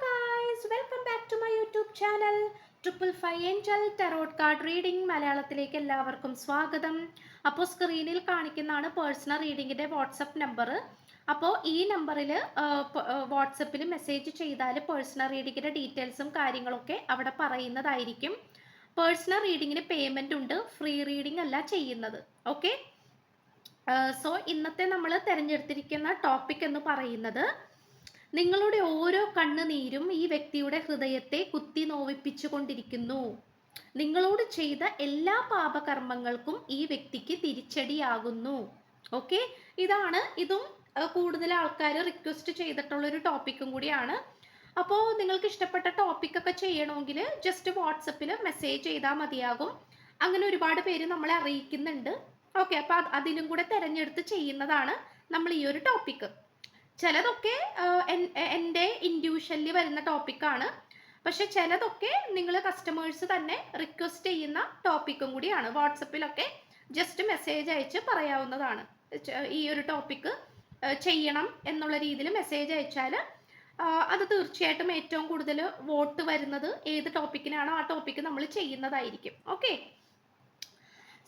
guys, welcome back to my YouTube channel. Triple five Angel tarot card reading മലയാളത്തിലേക്ക് എല്ലാവർക്കും സ്വാഗതം. അപ്പോൾ സ്ക്രീനിൽ കാണിക്കുന്നതാണ് പേഴ്സണൽ റീഡിങ്ങിൻ്റെ വാട്സപ്പ് നമ്പർ. അപ്പോൾ ഈ നമ്പറിൽ വാട്സപ്പിൽ മെസ്സേജ് ചെയ്താൽ പേഴ്സണൽ റീഡിങ്ങിൻ്റെ ഡീറ്റെയിൽസും കാര്യങ്ങളൊക്കെ അവിടെ പറയുന്നതായിരിക്കും. പേഴ്സണൽ റീഡിങ്ങിന് പേയ്മെൻ്റ് ഉണ്ട്, ഫ്രീ റീഡിംഗ് അല്ല ചെയ്യുന്നത്. ഓക്കെ, സോ ഇന്നത്തെ നമ്മൾ തിരഞ്ഞെടുത്തിരിക്കുന്ന ടോപ്പിക് എന്ന് പറയുന്നത്, നിങ്ങളുടെ ഓരോ കണ്ണുനീരും ഈ വ്യക്തിയുടെ ഹൃദയത്തെ കുത്തി നോവിപ്പിച്ചു കൊണ്ടിരിക്കുന്നു. നിങ്ങളോട് ചെയ്ത എല്ലാ പാപകർമ്മങ്ങൾക്കും ഈ വ്യക്തിക്ക് തിരിച്ചടിയാകുന്നു. ഓക്കെ, ഇതും കൂടുതൽ ആൾക്കാർ റിക്വസ്റ്റ് ചെയ്തിട്ടുള്ളൊരു ടോപ്പിക്കും കൂടിയാണ്. അപ്പോൾ നിങ്ങൾക്ക് ഇഷ്ടപ്പെട്ട ടോപ്പിക്കൊക്കെ ചെയ്യണമെങ്കിൽ ജസ്റ്റ് വാട്സപ്പിൽ മെസ്സേജ് ചെയ്താൽ മതിയാകും. അങ്ങനെ ഒരുപാട് പേര് നമ്മളെ അറിയിക്കുന്നുണ്ട്. ഓക്കെ, അപ്പോൾ അതിലും കൂടെ തിരഞ്ഞെടുത്ത് ചെയ്യുന്നതാണ് നമ്മൾ ഈ ഒരു ടോപ്പിക്ക്. ചിലതൊക്കെ എൻ്റെ ഇൻഡ്യൂഷനിൽ വരുന്ന ടോപ്പിക്കാണ്, പക്ഷെ ചിലതൊക്കെ നിങ്ങൾ കസ്റ്റമേഴ്സ് തന്നെ റിക്വസ്റ്റ് ചെയ്യുന്ന ടോപ്പിക്കും കൂടിയാണ്. വാട്സപ്പിലൊക്കെ ജസ്റ്റ് മെസ്സേജ് അയച്ച് പറയാവുന്നതാണ്. ഈ ഒരു ടോപ്പിക്ക് ചെയ്യണം എന്നുള്ള രീതിയിൽ മെസ്സേജ് അയച്ചാൽ അത് തീർച്ചയായിട്ടും ഏറ്റവും കൂടുതൽ വോട്ട് വരുന്നത് ഏത് ടോപ്പിക്കിനാണോ ആ ടോപ്പിക്ക് നമ്മൾ ചെയ്യുന്നതായിരിക്കും. ഓക്കെ,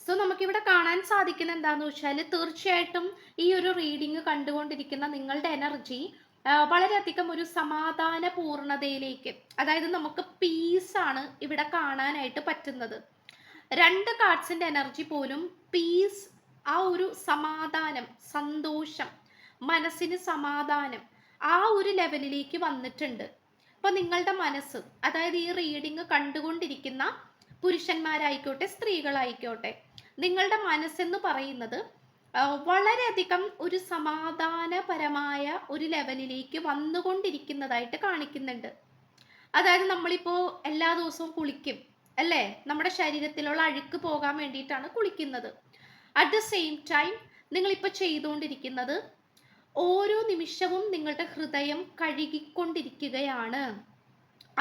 സോ നമുക്കിവിടെ കാണാൻ സാധിക്കുന്ന എന്താന്ന് വെച്ചാൽ, തീർച്ചയായിട്ടും ഈ ഒരു റീഡിങ് കണ്ടുകൊണ്ടിരിക്കുന്ന നിങ്ങളുടെ എനർജി വളരെയധികം ഒരു സമാധാന പൂർണ്ണതയിലേക്ക്, അതായത് നമുക്ക് പീസാണ് ഇവിടെ കാണാനായിട്ട് പറ്റുന്നത്. രണ്ട് കാർഡ്സിന്റെ എനർജി പോലും പീസ്, ആ ഒരു സമാധാനം, സന്തോഷം, മനസ്സിന് സമാധാനം, ആ ഒരു ലെവലിലേക്ക് വന്നിട്ടുണ്ട്. അപ്പൊ നിങ്ങളുടെ മനസ്സ്, അതായത് ഈ റീഡിങ് കണ്ടുകൊണ്ടിരിക്കുന്ന പുരുഷന്മാരായിക്കോട്ടെ സ്ത്രീകളായിക്കോട്ടെ, നിങ്ങളുടെ മനസ്സെന്ന് പറയുന്നത് വളരെയധികം ഒരു സമാധാനപരമായ ഒരു ലെവലിലേക്ക് വന്നുകൊണ്ടിരിക്കുന്നതായിട്ട് കാണിക്കുന്നുണ്ട്. അതായത് നമ്മളിപ്പോൾ എല്ലാ ദിവസവും കുളിക്കും അല്ലേ, നമ്മുടെ ശരീരത്തിലുള്ള അഴുക്ക് പോകാൻ വേണ്ടിയിട്ടാണ് കുളിക്കുന്നത്. അറ്റ് ദ സെയിം ടൈം നിങ്ങളിപ്പോൾ ചെയ്തുകൊണ്ടിരിക്കുന്നത് ഓരോ നിമിഷവും നിങ്ങളുടെ ഹൃദയം കഴുകിക്കൊണ്ടിരിക്കുകയാണ്.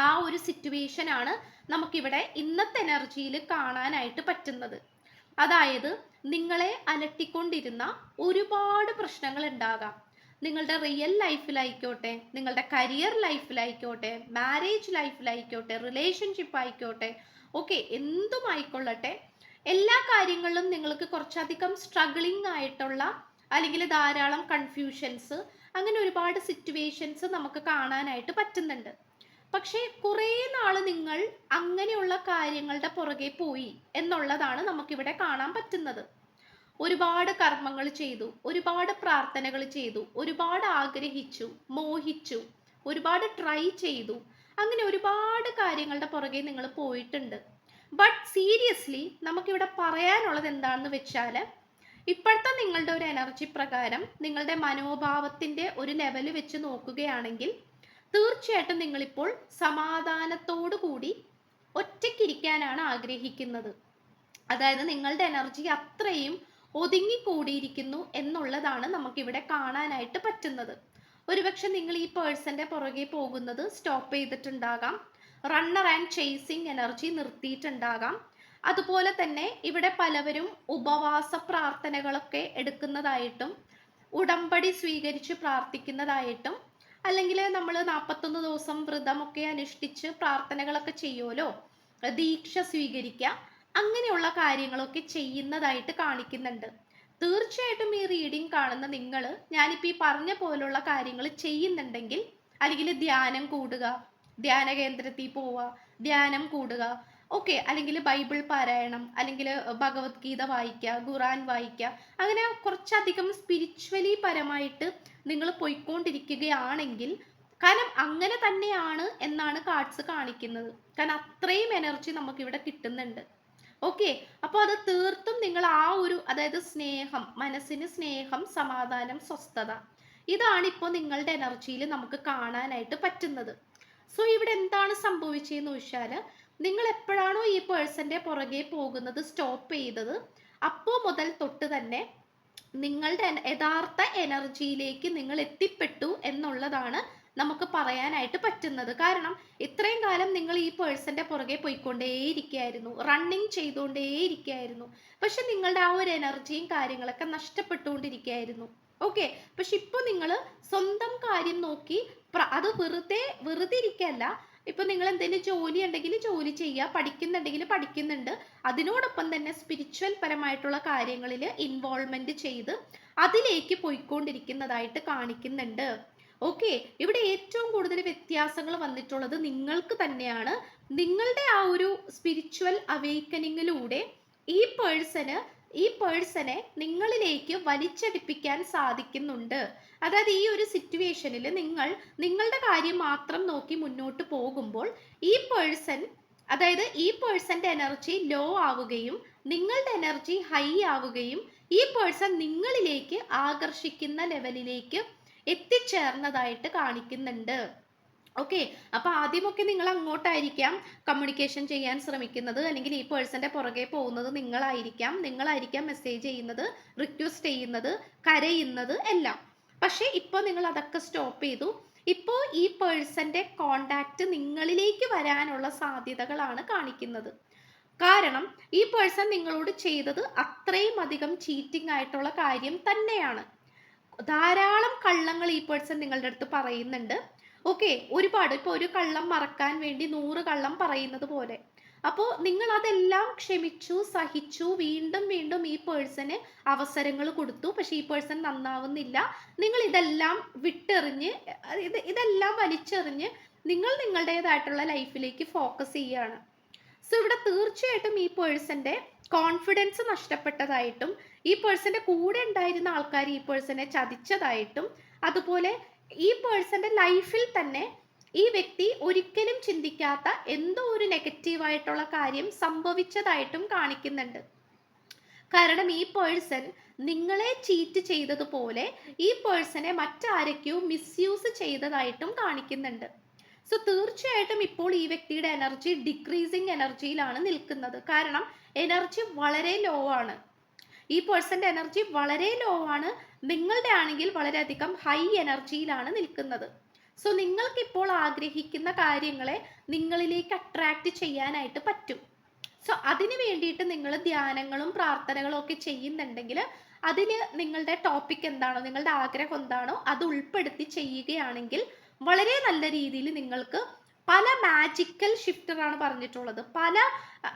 ആ ഒരു സിറ്റുവേഷൻ ആണ് നമുക്കിവിടെ ഇന്നത്തെ എനർജിയിൽ കാണാനായിട്ട് പറ്റുന്നത്. അതായത് നിങ്ങളെ അലട്ടിക്കൊണ്ടിരുന്ന ഒരുപാട് പ്രശ്നങ്ങൾ ഉണ്ടാകാം. നിങ്ങളുടെ റിയൽ ലൈഫിലായിക്കോട്ടെ, നിങ്ങളുടെ കരിയർ ലൈഫിലായിക്കോട്ടെ, മാരേജ് ലൈഫിലായിക്കോട്ടെ, റിലേഷൻഷിപ്പ് ആയിക്കോട്ടെ, ഓക്കെ, എന്തുമായിക്കൊള്ളട്ടെ, എല്ലാ കാര്യങ്ങളിലും നിങ്ങൾക്ക് കുറച്ചധികം സ്ട്രഗിളിങ് ആയിട്ടുള്ള, അല്ലെങ്കിൽ ധാരാളം കൺഫ്യൂഷൻസ്, അങ്ങനെ ഒരുപാട് സിറ്റുവേഷൻസ് നമുക്ക് കാണാനായിട്ട് പറ്റുന്നുണ്ട്. പക്ഷേ കുറേ നാള് നിങ്ങൾ അങ്ങനെയുള്ള കാര്യങ്ങളുടെ പുറകെ പോയി എന്നുള്ളതാണ് നമുക്കിവിടെ കാണാൻ പറ്റുന്നത്. ഒരുപാട് കർമ്മങ്ങൾ ചെയ്തു, ഒരുപാട് പ്രാർത്ഥനകൾ ചെയ്തു, ഒരുപാട് ആഗ്രഹിച്ചു, മോഹിച്ചു, ഒരുപാട് ട്രൈ ചെയ്തു, അങ്ങനെ ഒരുപാട് കാര്യങ്ങളുടെ പുറകെ നിങ്ങൾ പോയിട്ടുണ്ട്. ബട്ട് സീരിയസ്ലി നമുക്കിവിടെ പറയാനുള്ളത് എന്താണെന്ന് വെച്ചാൽ, ഇപ്പോഴത്തെ നിങ്ങളുടെ ഒരു എനർജി പ്രകാരം, നിങ്ങളുടെ മനോഭാവത്തിൻ്റെ ഒരു ലെവൽ വെച്ച് നോക്കുകയാണെങ്കിൽ, തീർച്ചയായിട്ടും നിങ്ങളിപ്പോൾ സമാധാനത്തോടു കൂടി ഒറ്റയ്ക്കിരിക്കാനാണ് ആഗ്രഹിക്കുന്നത്. അതായത് നിങ്ങളുടെ എനർജി അത്രയും ഒതുങ്ങിക്കൂടിയിരിക്കുന്നു എന്നുള്ളതാണ് നമുക്കിവിടെ കാണാനായിട്ട് പറ്റുന്നത്. ഒരുപക്ഷെ നിങ്ങൾ ഈ പേഴ്സന്റെ പുറകെ പോകുന്നത് സ്റ്റോപ്പ് ചെയ്തിട്ടുണ്ടാകാം, റണ്ണർ ആൻഡ് ചേസിങ് എനർജി നിർത്തിയിട്ടുണ്ടാകാം. അതുപോലെ തന്നെ ഇവിടെ പലവരും ഉപവാസ പ്രാർത്ഥനകളൊക്കെ എടുക്കുന്നതായിട്ടും, ഉടമ്പടി സ്വീകരിച്ച് പ്രാർത്ഥിക്കുന്നതായിട്ടും, അല്ലെങ്കിൽ നമ്മൾ 41 ദിവസം വ്രതമൊക്കെ അനുഷ്ഠിച്ച് പ്രാർത്ഥനകളൊക്കെ ചെയ്യുമല്ലോ, ദീക്ഷ സ്വീകരിക്കുക, അങ്ങനെയുള്ള കാര്യങ്ങളൊക്കെ ചെയ്യുന്നതായിട്ട് കാണിക്കുന്നുണ്ട്. തീർച്ചയായിട്ടും ഈ റീഡിംഗ് കാണുന്ന നിങ്ങൾ, ഞാനിപ്പോൾ ഈ പറഞ്ഞ പോലുള്ള കാര്യങ്ങൾ ചെയ്യുന്നുണ്ടെങ്കിൽ, അല്ലെങ്കിൽ ധ്യാനം കൂടുക, ധ്യാന കേന്ദ്രത്തിൽ പോവുക, ധ്യാനം കൂടുക, ഓക്കെ, അല്ലെങ്കിൽ ബൈബിൾ പാരായണം, അല്ലെങ്കിൽ ഭഗവത്ഗീത വായിക്കുക, ഖുറാൻ വായിക്കുക, അങ്ങനെ കുറച്ചധികം സ്പിരിച്വലി പരമായിട്ട് നിങ്ങൾ പോയിക്കൊണ്ടിരിക്കുകയാണെങ്കിൽ, കാരണം അങ്ങനെ തന്നെയാണ് എന്നാണ് കാർഡ്സ് കാണിക്കുന്നത്. കാരണം അത്രയും എനർജി നമുക്കിവിടെ കിട്ടുന്നുണ്ട്. ഓക്കെ, അപ്പോൾ അത് തീർത്തും നിങ്ങൾ ആ ഒരു, അതായത് സ്നേഹം, മനസ്സിന് സ്നേഹം, സമാധാനം, സ്വസ്ഥത, ഇതാണ് ഇപ്പോൾ നിങ്ങളുടെ എനർജിയിൽ നമുക്ക് കാണാനായിട്ട് പറ്റുന്നത്. സോ ഇവിടെ എന്താണ് സംഭവിച്ചതെന്ന് വെച്ചാൽ, നിങ്ങൾ എപ്പോഴാണോ ഈ പേഴ്സന്റെ പുറകെ പോകുന്നത് സ്റ്റോപ്പ് ചെയ്തത്, അപ്പോൾ മുതൽ തൊട്ട് തന്നെ നിങ്ങളുടെ യഥാർത്ഥ എനർജിയിലേക്ക് നിങ്ങൾ എത്തിപ്പെട്ടു എന്നുള്ളതാണ് നമുക്ക് പറയാനായിട്ട് പറ്റുന്നത്. കാരണം ഇത്രയും കാലം നിങ്ങൾ ഈ പേഴ്സന്റെ പുറകെ പോയിക്കൊണ്ടേയിരിക്കുകയായിരുന്നു, റണ്ണിങ് ചെയ്തുകൊണ്ടേയിരിക്കുകയായിരുന്നു, പക്ഷെ നിങ്ങളുടെ ആ ഒരു എനർജിയും കാര്യങ്ങളൊക്കെ നഷ്ടപ്പെട്ടുകൊണ്ടിരിക്കുകയായിരുന്നു. ഓക്കെ. പക്ഷെ ഇപ്പൊ നിങ്ങൾ സ്വന്തം കാര്യം നോക്കി അത് വെറുതെ ഇരിക്കല്ല. ഇപ്പൊ നിങ്ങൾ എന്തെങ്കിലും ജോലി ഉണ്ടെങ്കിൽ ജോലി ചെയ്യുക, പഠിക്കുന്നുണ്ടെങ്കിൽ പഠിക്കുന്നുണ്ട്, അതിനോടൊപ്പം തന്നെ സ്പിരിച്വൽ പരമായിട്ടുള്ള കാര്യങ്ങളിൽ ഇൻവോൾവ്മെന്റ് ചെയ്ത് അതിലേക്ക് പോയിക്കൊണ്ടിരിക്കുന്നതായിട്ട് കാണിക്കുന്നുണ്ട്. ഓക്കെ. ഇവിടെ ഏറ്റവും കൂടുതൽ വ്യത്യാസങ്ങൾ വന്നിട്ടുള്ളത് നിങ്ങൾക്ക് തന്നെയാണ്. നിങ്ങളുടെ ആ ഒരു സ്പിരിച്വൽ അവേക്കനിങ്ങിലൂടെ ഈ പേഴ്സനെ നിങ്ങളിലേക്ക് വലിച്ചടിപ്പിക്കാൻ സാധിക്കുന്നുണ്ട്. അതായത് ഈ ഒരു സിറ്റുവേഷനിൽ നിങ്ങളുടെ കാര്യം മാത്രം നോക്കി മുന്നോട്ട് പോകുമ്പോൾ ഈ പേഴ്സന്റെ എനർജി ലോ ആവുകയും നിങ്ങളുടെ എനർജി ഹൈ ആവുകയും ഈ പേഴ്സൺ നിങ്ങളിലേക്ക് ആകർഷിക്കുന്ന ലെവലിലേക്ക് എത്തിച്ചേർന്നതായിട്ട് കാണിക്കുന്നുണ്ട്. ഓക്കെ. അപ്പൊ ആദ്യമൊക്കെ നിങ്ങൾ അങ്ങോട്ടായിരിക്കാം കമ്മ്യൂണിക്കേഷൻ ചെയ്യാൻ ശ്രമിക്കുന്നത്, അല്ലെങ്കിൽ ഈ പേഴ്സന്റെ പുറകെ പോകുന്നത് നിങ്ങളായിരിക്കാം മെസ്സേജ് ചെയ്യുന്നത്, റിക്വസ്റ്റ് ചെയ്യുന്നത്, കരയുന്നത് എല്ലാം. പക്ഷെ ഇപ്പൊ നിങ്ങൾ അതൊക്കെ സ്റ്റോപ്പ് ചെയ്തു. ഇപ്പോൾ ഈ പേഴ്സന്റെ കോണ്ടാക്ട് നിങ്ങളിലേക്ക് വരാനുള്ള സാധ്യതകളാണ് കാണിക്കുന്നത്. കാരണം ഈ പേഴ്സൺ നിങ്ങളോട് ചെയ്തത് അത്രയും അധികം ചീറ്റിംഗ് ആയിട്ടുള്ള കാര്യം തന്നെയാണ്. ധാരാളം കള്ളങ്ങൾ ഈ പേഴ്സൺ നിങ്ങളുടെ അടുത്ത് പറയുന്നുണ്ട്. ഓക്കെ. ഒരുപാട്. ഇപ്പൊ ഒരു കള്ളം മറക്കാൻ വേണ്ടി 100 കള്ളം പറയുന്നത് പോലെ. അപ്പോൾ നിങ്ങൾ അതെല്ലാം ക്ഷമിച്ചു, സഹിച്ചു, വീണ്ടും വീണ്ടും ഈ പേഴ്സന് അവസരങ്ങൾ കൊടുത്തു. പക്ഷെ ഈ പേഴ്സൺ നന്നാവുന്നില്ല. നിങ്ങൾ ഇതെല്ലാം വിട്ടെറിഞ്ഞ് ഇതെല്ലാം വലിച്ചെറിഞ്ഞ് നിങ്ങൾ നിങ്ങളുടേതായിട്ടുള്ള ലൈഫിലേക്ക് ഫോക്കസ് ചെയ്യുകയാണ്. സോ ഇവിടെ തീർച്ചയായിട്ടും ഈ പേഴ്സന്റെ കോൺഫിഡൻസ് നഷ്ടപ്പെട്ടതായിട്ടും ഈ പേഴ്സന്റെ കൂടെ ഉണ്ടായിരുന്ന ആൾക്കാർ ഈ പേഴ്സനെ ചതിച്ചതായിട്ടും, അതുപോലെ ഈ പേഴ്സന്റെ ലൈഫിൽ തന്നെ ഈ വ്യക്തി ഒരിക്കലും ചിന്തിക്കാത്ത എന്തോ ഒരു നെഗറ്റീവായിട്ടുള്ള കാര്യം സംഭവിച്ചതായിട്ടും കാണിക്കുന്നുണ്ട്. കാരണം ഈ പേഴ്സൺ നിങ്ങളെ ചീറ്റ് ചെയ്തതുപോലെ ഈ പേഴ്സണെ മറ്റാരൊക്കെയോ മിസ്യൂസ് ചെയ്തതായിട്ടും കാണിക്കുന്നുണ്ട്. സോ തീർച്ചയായിട്ടും ഇപ്പോൾ ഈ വ്യക്തിയുടെ എനർജി ഡിക്രീസിങ് എനർജിയിലാണ് നിൽക്കുന്നത്. കാരണം എനർജി വളരെ ലോ ആണ്. ഈ പേഴ്സന്റെ എനർജി വളരെ ലോ ആണ്. നിങ്ങളുടെ ആണെങ്കിൽ വളരെയധികം ഹൈ എനർജിയിലാണ് നിൽക്കുന്നത്. സോ നിങ്ങൾക്ക് ഇപ്പോൾ ആഗ്രഹിക്കുന്ന കാര്യങ്ങളെ നിങ്ങളിലേക്ക് അട്രാക്ട് ചെയ്യാനായിട്ട് പറ്റും. സോ അതിന് വേണ്ടിയിട്ട് നിങ്ങൾ ധ്യാനങ്ങളും പ്രാർത്ഥനകളും ഒക്കെ ചെയ്യുന്നുണ്ടെങ്കിൽ അതിന് നിങ്ങളുടെ ടോപ്പിക് എന്താണോ, നിങ്ങളുടെ ആഗ്രഹം എന്താണോ അത് ഉൾപ്പെടുത്തി ചെയ്യുകയാണെങ്കിൽ വളരെ നല്ല രീതിയിൽ നിങ്ങൾക്ക് പല മാജിക്കൽ ഷിഫ്റ്ററാണ് പറഞ്ഞിട്ടുള്ളത്, പല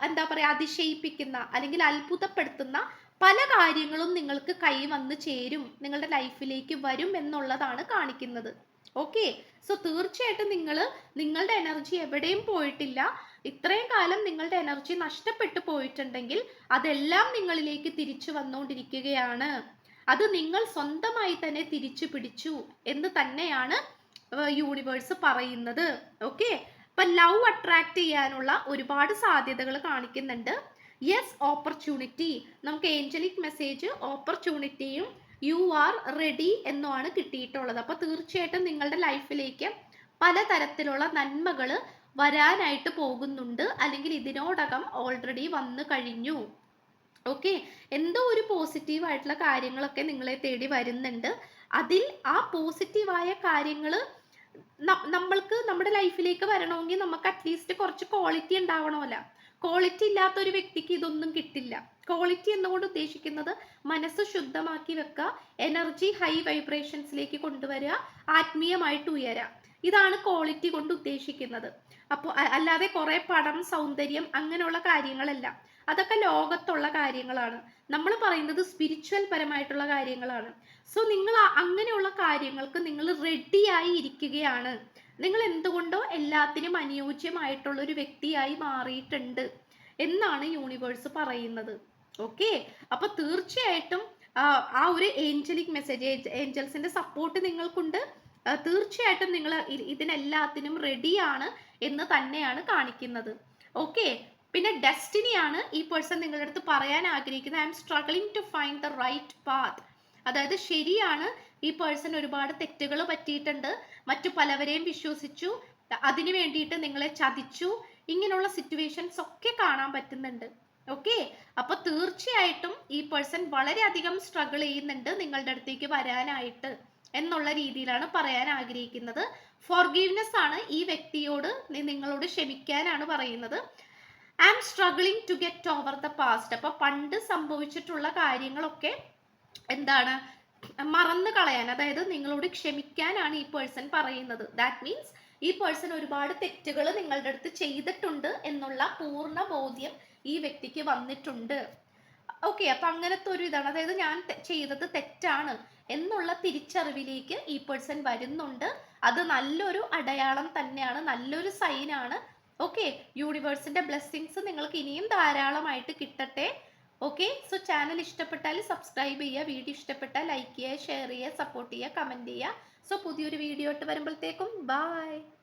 എന്താ പറയുക അതിശയിപ്പിക്കുന്ന അല്ലെങ്കിൽ അത്ഭുതപ്പെടുത്തുന്ന പല കാര്യങ്ങളും നിങ്ങൾക്ക് കൈ വന്ന് ചേരും, നിങ്ങളുടെ ലൈഫിലേക്ക് വരും എന്നുള്ളതാണ് കാണിക്കുന്നത്. ഓക്കെ. സോ തീർച്ചയായിട്ടും നിങ്ങളുടെ എനർജി എവിടെയും പോയിട്ടില്ല. ഇത്രയും കാലം നിങ്ങളുടെ എനർജി നഷ്ടപ്പെട്ടു പോയിട്ടുണ്ടെങ്കിൽ അതെല്ലാം നിങ്ങളിലേക്ക് തിരിച്ചു വന്നുകൊണ്ടിരിക്കുകയാണ്. അത് നിങ്ങൾ സ്വന്തമായി തന്നെ തിരിച്ചു പിടിച്ചു എന്ന് തന്നെയാണ് യൂണിവേഴ്സ് പറയുന്നത്. ഓക്കെ. അപ്പൊ ലവ് അട്രാക്ട് ചെയ്യാനുള്ള ഒരുപാട് സാധ്യതകൾ കാണിക്കുന്നുണ്ട്. Yes, opportunity. നമുക്ക് ഏഞ്ചലിക് മെസ്സേജ് ഓപ്പർച്യൂണിറ്റിയും യു ആർ റെഡി എന്നുമാണ് കിട്ടിയിട്ടുള്ളത്. അപ്പൊ തീർച്ചയായിട്ടും നിങ്ങളുടെ ലൈഫിലേക്ക് പലതരത്തിലുള്ള നന്മകൾ വരാനായിട്ട് പോകുന്നുണ്ട്, അല്ലെങ്കിൽ ഇതിനോടകം ഓൾറെഡി വന്നു കഴിഞ്ഞു. ഓക്കെ. എന്തോ ഒരു പോസിറ്റീവ് ആയിട്ടുള്ള കാര്യങ്ങളൊക്കെ നിങ്ങളെ തേടി വരുന്നുണ്ട്. അതിൽ ആ പോസിറ്റീവായ കാര്യങ്ങൾ നമ്മൾക്ക് നമ്മുടെ ലൈഫിലേക്ക് വരണമെങ്കിൽ നമുക്ക് അറ്റ്ലീസ്റ്റ് കുറച്ച് ക്വാളിറ്റി ഉണ്ടാവണമല്ലോ. ക്വാളിറ്റി ഇല്ലാത്ത ഒരു വ്യക്തിക്ക് ഇതൊന്നും കിട്ടില്ല. ക്വാളിറ്റി എന്നുകൊണ്ട് ഉദ്ദേശിക്കുന്നത് മനസ്സ് ശുദ്ധമാക്കി വെക്കുക, എനർജി ഹൈ വൈബ്രേഷൻസിലേക്ക് കൊണ്ടുവരിക, ആത്മീയമായിട്ട് ഉയരുക. ഇതാണ് ക്വാളിറ്റി കൊണ്ട് ഉദ്ദേശിക്കുന്നത്. അപ്പോൾ അല്ലാതെ കുറെ പണം, സൗന്ദര്യം അങ്ങനെയുള്ള കാര്യങ്ങളല്ല. അതൊക്കെ ലോകത്തുള്ള കാര്യങ്ങളാണ്. നമ്മൾ പറയുന്നത് സ്പിരിച്വൽ പരമായിട്ടുള്ള കാര്യങ്ങളാണ്. സോ നിങ്ങൾ അങ്ങനെയുള്ള കാര്യങ്ങൾക്ക് നിങ്ങൾ റെഡിയായി ഇരിക്കുകയാണ്. നിങ്ങൾ എന്തുകൊണ്ടോ എല്ലാത്തിനും അനുയോജ്യമായിട്ടുള്ള ഒരു വ്യക്തിയായി മാറിയിട്ടുണ്ട് എന്നാണ് യൂണിവേഴ്സ് പറയുന്നത്. ഓക്കെ. അപ്പൊ തീർച്ചയായിട്ടും ആ ഒരു ഏഞ്ചലിക് മെസ്സേജ്, ഏഞ്ചൽസിന്റെ സപ്പോർട്ട് നിങ്ങൾക്കുണ്ട്. തീർച്ചയായിട്ടും നിങ്ങൾ ഇതിനെല്ലാത്തിനും റെഡിയാണ് എന്ന് തന്നെയാണ് കാണിക്കുന്നത്. ഓക്കെ. പിന്നെ ഡെസ്റ്റിനിയാണ് ഈ പേഴ്സൺ നിങ്ങളുടെ അടുത്ത് പറയാൻ ആഗ്രഹിക്കുന്നത്. I'm struggling to find the right path. അതായത് ശരിയാണ്, ഈ പേഴ്സൺ ഒരുപാട് തെറ്റുകൾ പറ്റിയിട്ടുണ്ട്, മറ്റു പലവരെയും വിശ്വസിച്ചു, അതിനു വേണ്ടിയിട്ട് നിങ്ങളെ ചതിച്ചു, ഇങ്ങനെയുള്ള സിറ്റുവേഷൻസ് ഒക്കെ കാണാൻ പറ്റുന്നുണ്ട്. ഓക്കെ. അപ്പൊ തീർച്ചയായിട്ടും ഈ പേഴ്സൺ വളരെയധികം സ്ട്രഗിൾ ചെയ്യുന്നുണ്ട് നിങ്ങളുടെ അടുത്തേക്ക് വരാനായിട്ട് എന്നുള്ള രീതിയിലാണ് പറയാൻ ആഗ്രഹിക്കുന്നത്. ഫോർഗീവ്നെസ് ആണ് ഈ വ്യക്തിയോട്, നിങ്ങളോട് ക്ഷമിക്കാനാണ് പറയുന്നത്. I'm struggling to get over the past. അപ്പൊ പണ്ട് സംഭവിച്ചിട്ടുള്ള കാര്യങ്ങളൊക്കെ എന്താണ്, മറന്നു കളയാൻ, അതായത് നിങ്ങളോട് ക്ഷമിക്കാനാണ് ഈ പേഴ്സൺ പറയുന്നത്. ദാറ്റ് മീൻസ് ഈ പേഴ്സൺ ഒരുപാട് തെറ്റുകൾ നിങ്ങളുടെ അടുത്ത് ചെയ്തിട്ടുണ്ട് എന്നുള്ള പൂർണ്ണ ബോധ്യം ഈ വ്യക്തിക്ക് വന്നിട്ടുണ്ട്. ഓക്കെ, അപ്പൊ അങ്ങനത്തെ ഒരു ഇതാണ്, അതായത് ഞാൻ ചെയ്തത് തെറ്റാണ് എന്നുള്ള തിരിച്ചറിവിലേക്ക് ഈ പേഴ്സൺ വരുന്നുണ്ട്. അത് നല്ലൊരു അടയാളം തന്നെയാണ്, നല്ലൊരു സൈനാണ്. ഓക്കെ, യൂണിവേഴ്സിന്റെ ബ്ലെസ്സിങ്സ് നിങ്ങൾക്ക് ഇനിയും ധാരാളമായിട്ട് കിട്ടട്ടെ. ഓക്കെ, സോ ചാനൽ ഇഷ്ടപ്പെട്ടാൽ സബ്സ്ക്രൈബ് ചെയ്യുക, വീഡിയോ ഇഷ്ടപ്പെട്ടാൽ ലൈക്ക് ചെയ്യുക, ഷെയർ ചെയ്യുക, സപ്പോർട്ട് ചെയ്യുക, കമന്റ് ചെയ്യുക. സോ പുതിയൊരു വീഡിയോ ആയിട്ട് വരുമ്പോഴത്തേക്കും ബൈ.